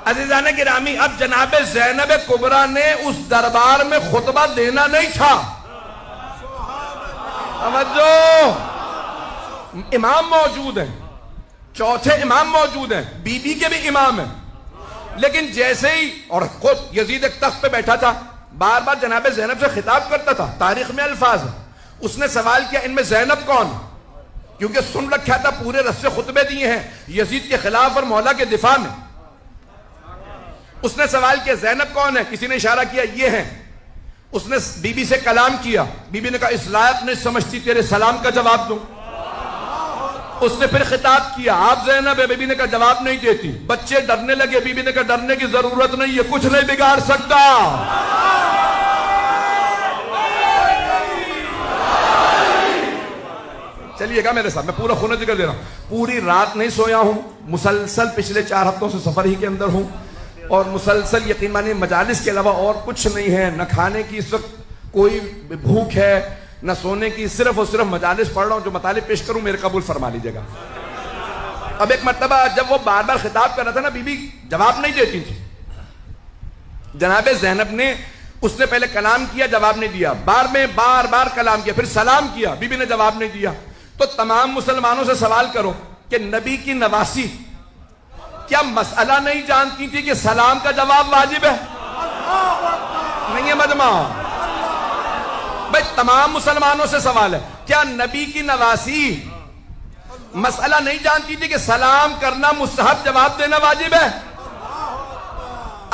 عزیزان گرامی، اب جناب زینب کبریٰ نے اس دربار میں خطبہ دینا نہیں تھا. توجہ، امام موجود ہیں، چوتھے امام موجود ہیں، بی بی کے بھی امام ہیں، لیکن جیسے ہی، اور خود یزید ایک تخت پہ بیٹھا تھا، بار بار جناب زینب سے خطاب کرتا تھا، تاریخ میں الفاظ ہیں. اس نے سوال کیا ان میں زینب کون؟ کیونکہ سن رکھا تھا، پورے رسے خطبے دیے ہیں یزید کے خلاف اور مولا کے دفاع میں. اس نے سوال کیا زینب کون ہے؟ کسی نے اشارہ کیا یہ ہیں. اس نے بی بی سے کلام کیا، بی بی نے کہا اس لائق نہیں سمجھتی تیرے سلام کا جواب دوں. اس نے پھر خطاب کیا آپ زینب ہے، بی بی نے کہا جواب نہیں دیتی. بچے ڈرنے لگے، بی بی نے کہا ڈرنے کی ضرورت نہیں ہے، کچھ نہیں بگاڑ سکتا. چلیے گا میرے ساتھ، میں پورا خونہ ذکر دے رہا ہوں. پوری رات نہیں سویا ہوں، مسلسل پچھلے 4 ہفتوں سے سفر ہی کے اندر ہوں، اور مسلسل یقین مانیے مجالس کے علاوہ اور کچھ نہیں ہے. نہ کھانے کی اس وقت کوئی بھوک ہے، نہ سونے کی، صرف اور صرف مجالس پڑھ رہا ہوں. جو مطالب پیش کروں میرے قبول فرما لیجیے گا. اب ایک مرتبہ جب وہ بار بار خطاب کر رہا تھا نا، بی بی جواب نہیں دیتی تھی. جناب زینب نے، اس نے پہلے کلام کیا، جواب نہیں دیا، بار بار کلام کیا، پھر سلام کیا، بی بی نے جواب نہیں دیا. تو تمام مسلمانوں سے سوال کرو کہ نبی کی نواسی کیا مسئلہ نہیں جانتی تھی کہ سلام کا جواب واجب ہے؟ نہیں ہے مجمع بھائی، تمام مسلمانوں سے سوال ہے، کیا نبی کی نواسی مسئلہ نہیں جانتی تھی کہ سلام کرنا مستحب، جواب دینا واجب ہے؟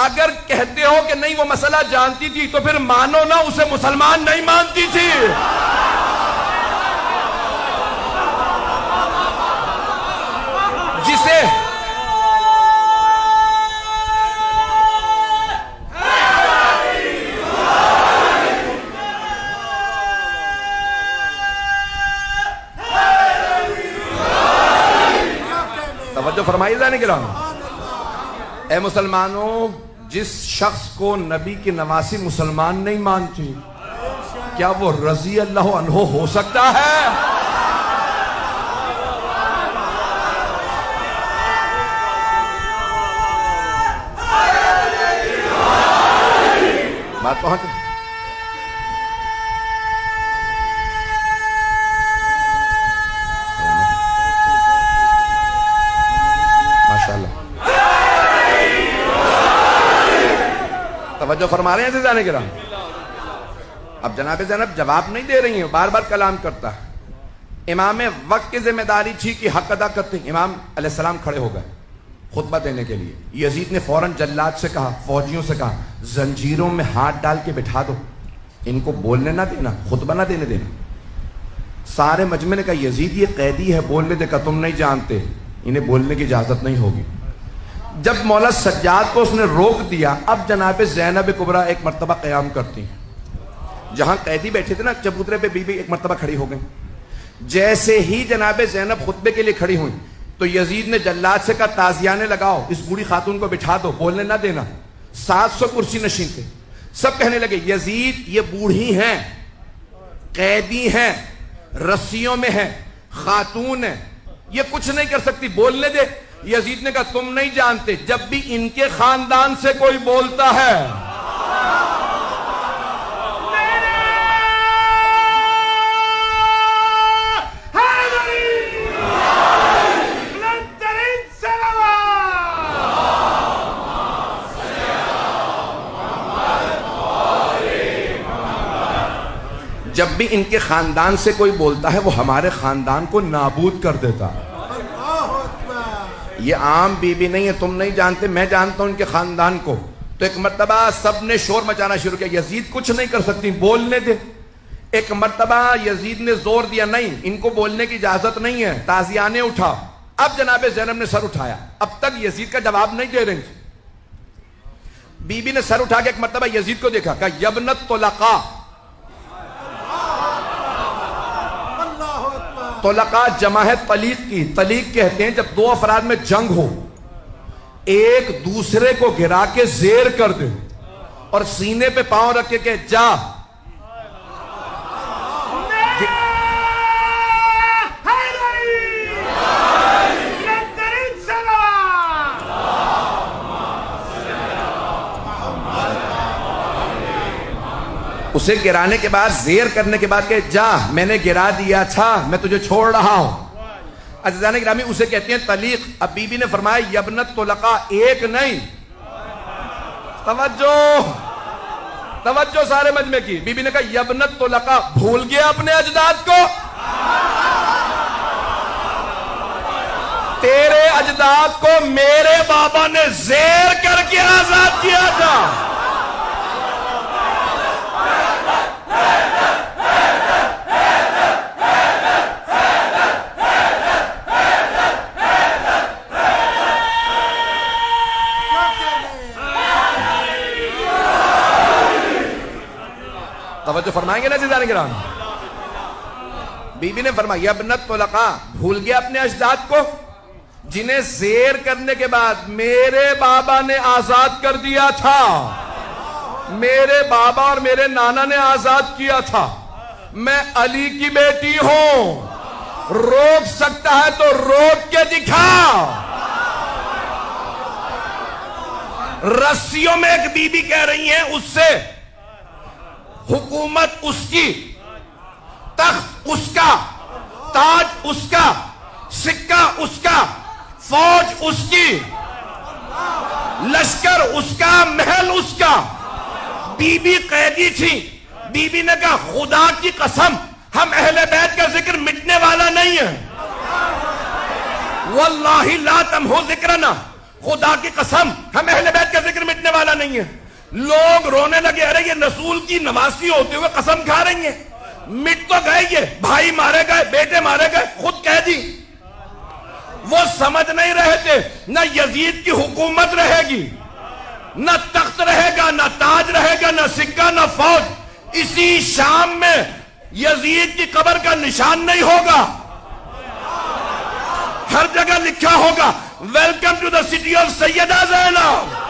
اگر کہتے ہو کہ نہیں وہ مسئلہ جانتی تھی تو پھر مانو نا اسے مسلمان نہیں مانتی تھی. جسے توجہ فرمائی جانے کے رہا. اے مسلمانوں، جس شخص کو نبی کی نواسی مسلمان نہیں مانتی، کیا وہ رضی اللہ عنہ ہو سکتا ہے؟ بات پہنچ ماشاءاللہ. توجہ فرما رہے ہیں عزیزان کرام. اب جناب زینب جواب نہیں دے رہی ہیں، بار بار کلام کرتا ہے. امام وقت کی ذمہ داری تھی کہ حق ادا کرتے. امام علیہ السلام کھڑے ہو گئے خطبہ دینے کے لیے. یزید نے فوراً جلاد سے کہا، فوجیوں سے کہا زنجیروں میں ہاتھ ڈال کے بٹھا دو، ان کو بولنے نہ دینا، خطبہ نہ دینے دینا. سارے مجمع نے کہا یزید یہ قیدی ہے، بولنے دے. کہا تم نہیں جانتے، انہیں بولنے کی اجازت نہیں ہوگی. جب مولا سجاد کو اس نے روک دیا، اب جناب زینب کبریٰ ایک مرتبہ قیام کرتی ہیں. جہاں قیدی بیٹھے تھے نا چبوترے پہ، بی بی ایک مرتبہ کھڑی ہو گئی. جیسے ہی جناب زینب خطبے کے لیے کھڑی ہوئی تو یزید نے جلاد سے کہا تازیانے لگاؤ، اس بوڑھی خاتون کو بٹھا دو، بولنے نہ دینا. 700 کرسی نشین تھے. سب کہنے لگے یزید یہ بوڑھی ہیں، قیدی ہیں، رسیوں میں ہیں، خاتون ہیں، یہ کچھ نہیں کر سکتی، بولنے دے. یزید نے کہا تم نہیں جانتے، جب بھی ان کے خاندان سے کوئی بولتا ہے جب بھی ان کے خاندان سے کوئی بولتا ہے وہ ہمارے خاندان کو نابود کر دیتا ہے. یہ عام بی بی نہیں ہے، تم نہیں جانتے، میں جانتا ہوں ان کے خاندان کو. تو ایک مرتبہ سب نے شور مچانا شروع کیا، یزید کچھ نہیں کر سکتی، بولنے دے. ایک مرتبہ یزید نے زور دیا نہیں ان کو بولنے کی اجازت نہیں ہے، تازیانے اٹھا. اب جناب زینب نے سر اٹھایا، اب تک یزید کا جواب نہیں دے رہی تھی. بی بی نے سر اٹھا کے ایک مرتبہ یزید کو دیکھا، کہا یبنت طلقاء. طلقاء جمع ہے طلیق کی. طلیق کہتے ہیں جب دو افراد میں جنگ ہو، ایک دوسرے کو گرا کے زیر کر دے اور سینے پہ پاؤں رکھ کے کہ جا. اسے گرانے کے بعد زیر کرنے کے بعد کہ جا میں نے گرا دیا تھا میں تجھے چھوڑ رہا ہوں. عزیزان گرامی اسے کہتے ہیں طلیق. اب بی بی نے فرمایا یبنت طلقاء ایک نہیں, توجہ سارے مجمع کی. بی بی نے کہا یبنت طلقاء, بھول گیا اپنے اجداد کو؟ تیرے اجداد کو میرے بابا نے زیر کر کے آزاد کیا تھا. توجہ فرمائیں گے نا عزیزان کرام. بی بی نے فرمایا یبنت طلقاء, بھول گیا اپنے اجداد کو جنہیں زیر کرنے کے بعد میرے بابا نے آزاد کر دیا تھا. میرے بابا اور میرے نانا نے آزاد کیا تھا. میں علی کی بیٹی ہوں, روک سکتا ہے تو روک کے دکھا. رسیوں میں ایک بی بی کہہ رہی ہیں اس سے حکومت اس کی, تخت اس کا, تاج اس کا, سکہ اس کا, فوج اس کی, لشکر اس کا, محل اس کا. بی بی قیدی تھی. بی بی نے کہا خدا کی قسم ہم اہل بیت کا ذکر مٹنے والا نہیں ہے. واللہ لا تمحو ذکرنا, خدا کی قسم ہم اہل بیت کا ذکر مٹنے والا نہیں ہے. لوگ رونے لگے, ارے یہ رسول کی نواسی ہوتے ہوئے قسم کھا رہی ہیں. مٹ تو گئے, یہ بھائی مارے گئے, بیٹے مارے گئے, خود کہہ دی. وہ سمجھ نہیں رہے تھے نہ یزید کی حکومت رہے گی, نہ تخت رہے گا, نہ تاج رہے گا, نہ سکہ, نہ فوج. اسی شام میں یزید کی قبر کا نشان نہیں ہوگا. ہر جگہ لکھا ہوگا welcome to the city of Syeda Zainab.